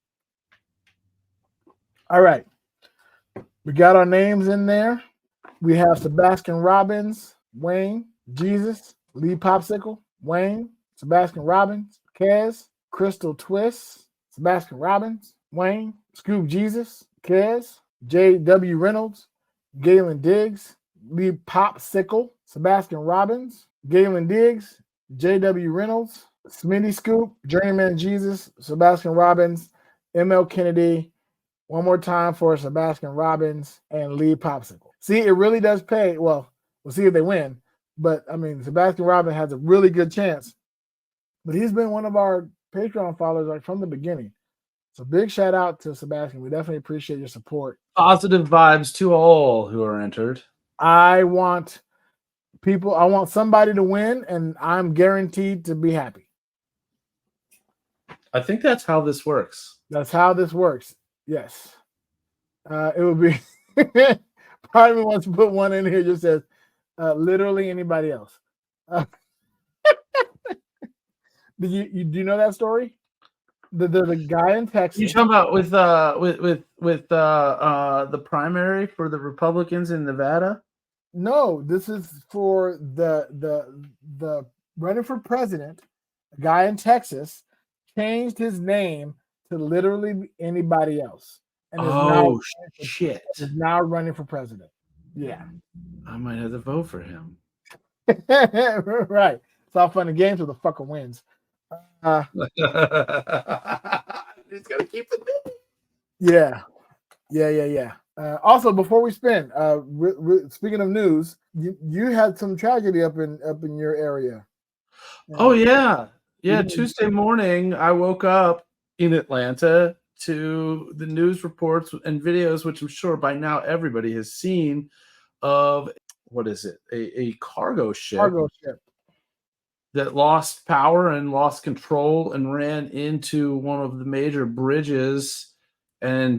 All right. We got our names in there. We have Sebastian Robbins, Wayne, Jesus, Lee Popsicle, Wayne, Sebastian Robbins, Kez, Crystal Twist, Sebastian Robbins, Wayne, Scoop Jesus, Kez, J.W. Reynolds, Galen Diggs, Lee Popsicle, Sebastian Robbins, Galen Diggs, J.W. Reynolds, Smitty Scoop, Journeyman Jesus, Sebastian Robbins, M.L. Kennedy. One more time for Sebastian Robbins and Lee Popsicle. See, it really does pay. Well, we'll see if they win. But, I mean, Sebastian Robbins has a really good chance. But he's been one of our Patreon followers from the beginning. So big shout out to Sebastian. We definitely appreciate your support. Positive vibes to all who are entered. I want somebody to win, and I'm guaranteed to be happy. I think that's how this works. That's how this works. Yes. It would be part of me wants to put one in here just says literally anybody else. Do you know that story? The guy in Texas. You talking about with the primary for the Republicans in Nevada? No, this is for the running for president. A guy in Texas changed his name to literally anybody else, and is now running for president. Yeah, I might have to vote for him. Right. It's all fun and games till the fucker wins. He's gonna keep it. Yeah. Also, before we spin, speaking of news, you had some tragedy up in your area. Oh yeah. Tuesday morning, I woke up in Atlanta to the news reports and videos, which I'm sure by now everybody has seen, of what is it? A cargo ship that lost power and lost control and ran into one of the major bridges, and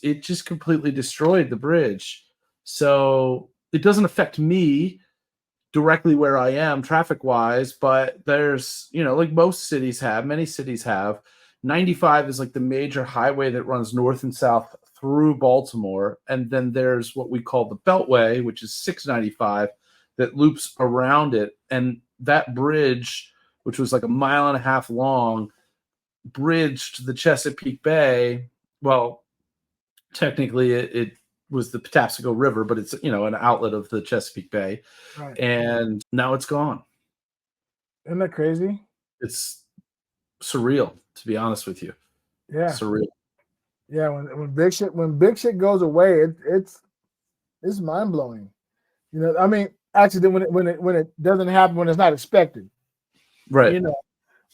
it just completely destroyed the bridge. So it doesn't affect me directly where I am traffic wise, but there's, like most cities have, many cities have, 95 is like the major highway that runs north and south through Baltimore. And then there's what we call the Beltway, which is 695 that loops around it. And that bridge, which was like a mile and a half long, bridged the Chesapeake Bay. Well, technically it was the Patapsco River, but it's, an outlet of the Chesapeake Bay. Right. And now it's gone. Isn't that crazy? It's surreal, to be honest with you. Yeah. Surreal. Yeah, when big shit goes away, it's mind blowing. I mean, actually, when it doesn't happen, when it's not expected, right?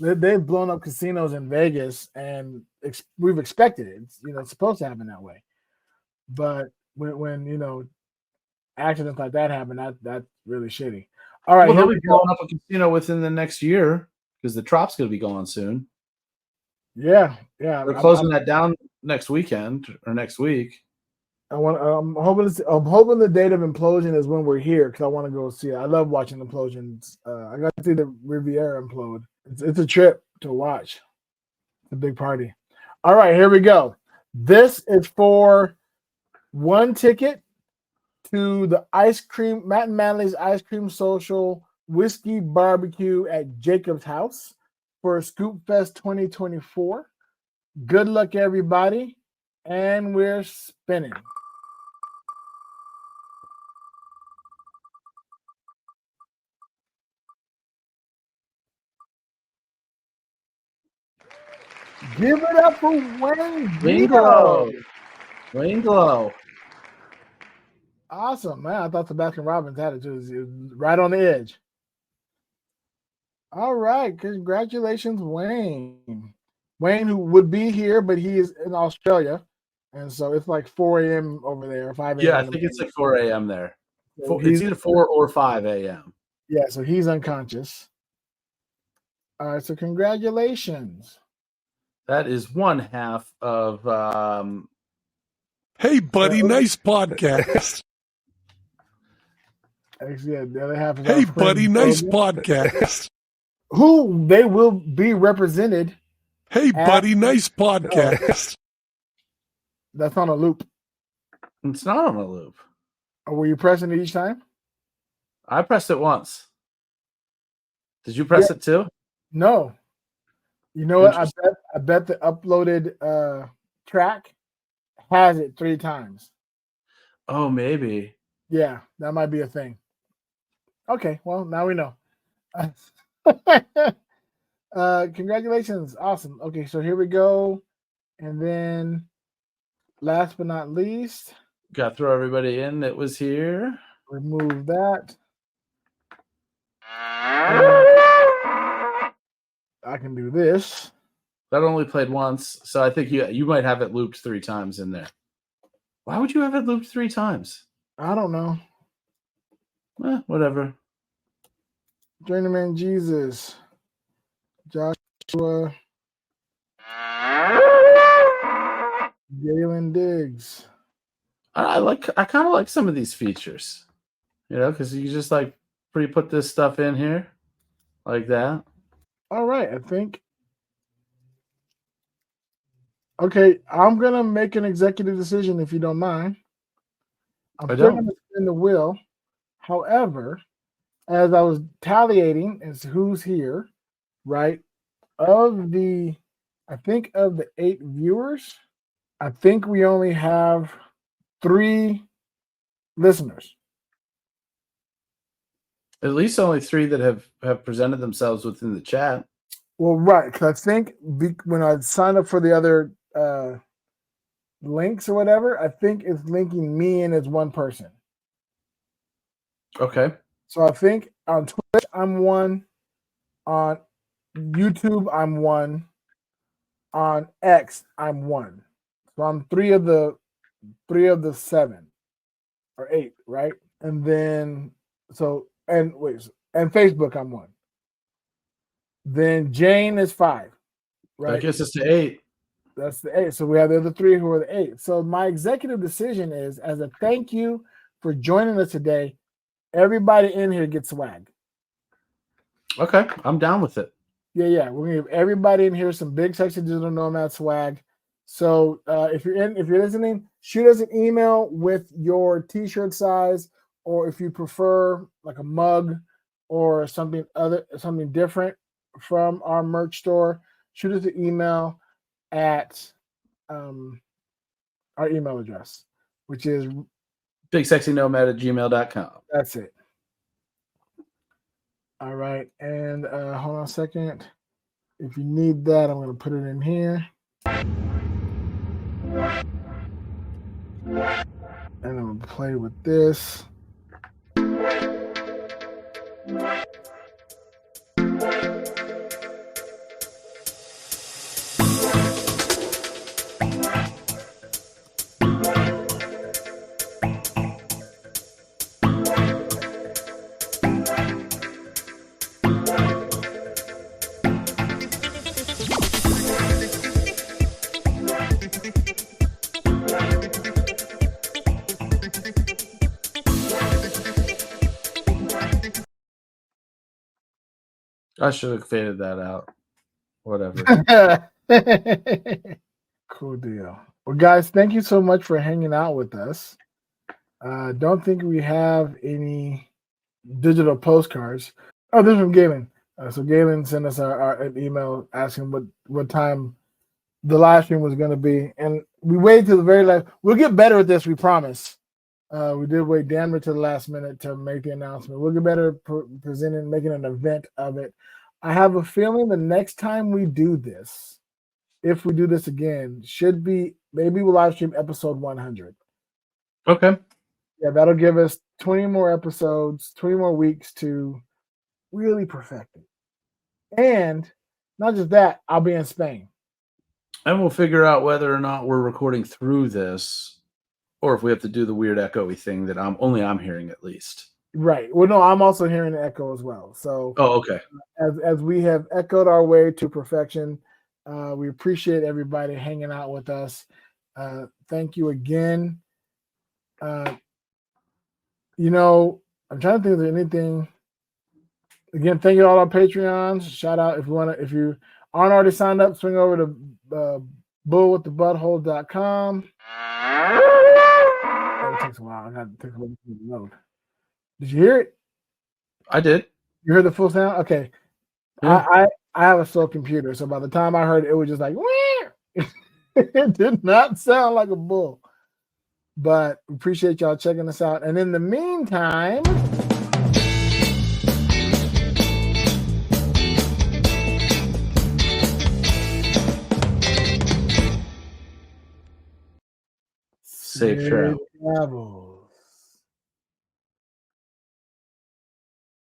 They've blown up casinos in Vegas, and we've expected it. It's supposed to happen that way. But when accidents like that happen, that's really shitty. All right, well, they'll be blowing up a casino within the next year because the Trop's going to be gone soon. Yeah. They're closing that down next weekend or next week. I'm hoping the date of implosion is when we're here because I want to go see it. I love watching implosions. I got to see the Riviera implode. It's a trip to watch. It's a big party. All right, here we go. This is for one ticket to the Matt and Manley's Ice Cream Social Whiskey BBQ at Jacob's House for Scoop Fest 2024. Good luck, everybody. And we're spinning. Give it up for Wayne Glow. Wayne Glow. Awesome, man. I thought the Baskin-Robbins had it too. It was right on the edge. All right. Congratulations, Wayne. Wayne, who would be here, but he is in Australia. And so it's like 4 a.m. over there, 5 a.m. Yeah, I think it's like 4 a.m. there. So it's either 4 or 5 a.m. Yeah, so he's unconscious. All right, so congratulations. That is one half of Hey buddy, nice podcast. Actually, yeah, the other half is hey buddy, nice podcast. Who they will be represented. Hey buddy, nice podcast. That's on a loop. It's not on a loop. Or were you pressing it each time? I pressed it once. Did you press it too? No. You know what? I bet the uploaded track has it 3 times. Oh, maybe. Yeah, that might be a thing. Okay, well, now we know. Congratulations. Awesome. Okay, so here we go. And then last but not least, got to throw everybody in that was here. Remove that. I can do this. That only played once, so I think you might have it looped 3 times in there. Why would you have it looped 3 times? I don't know. Whatever. Journeyman Jesus. Joshua. Galen Diggs. I kind of like some of these features, because you just like put this stuff in here like that. All right, I think. Okay, I'm gonna make an executive decision if you don't mind. I'm still gonna spin the wheel. However, as I was tallying as who's here, right? Of the 8 viewers, I think we only have 3 listeners. At least only 3 that have presented themselves within the chat. Well, right, because I think when I sign up for the other links or whatever, I think it's linking me in as one person. Okay. So I think on Twitch I'm 1, on YouTube I'm 1, on X I'm 1. So I'm 3 of the 7 or 8, right? And then and Facebook I'm 1. Then Jane is 5, right? That gets us to 8. That's the 8. So we have the other 3 who are the 8. So my executive decision is, as a thank you for joining us today, Everybody in here gets swag. Okay, I'm down with it. Yeah. We're gonna give everybody in here some big Sexy Digital Nomad swag. So if you're listening, shoot us an email with your t-shirt size, or if you prefer like a mug or something different from our merch store, shoot us an email at our email address, which is bigsexynomad@gmail.com. That's it. All right, and hold on a second. If you need that, I'm going to put it in here. And I'm going to play with this. I should have faded that out. Whatever. Cool deal. Well, guys, thank you so much for hanging out with us. Don't think we have any digital postcards. Oh, this is from Galen. So Galen sent us an email asking what time the live stream was going to be, and we waited till the very last. We'll get better at this, we promise. We did wait damn near to the last minute to make the announcement. We'll get better at presenting, making an event of it. I have a feeling the next time we do this, if we do this again, should be maybe we'll live stream episode 100. Okay. Yeah, that'll give us 20 more episodes, 20 more weeks to really perfect it. And not just that, I'll be in Spain. And we'll figure out whether or not we're recording through this, or if we have to do the weird echoey thing that I'm hearing at least. Right. Well, no, I'm also hearing the echo as well. So, okay. As we have echoed our way to perfection, we appreciate everybody hanging out with us. Thank you again. I'm trying to think if there's anything. Again, thank you to all our Patreons. Shout out if you aren't already signed up, swing over to bullwiththebutthole.com. It takes a while. I got to take a little bit of load. Did you hear it? I did. You heard the full sound? Okay. Yeah. I have a slow computer, so by the time I heard it, it was just like, it did not sound like a bull. But appreciate y'all checking us out. And in the meantime, safe travel.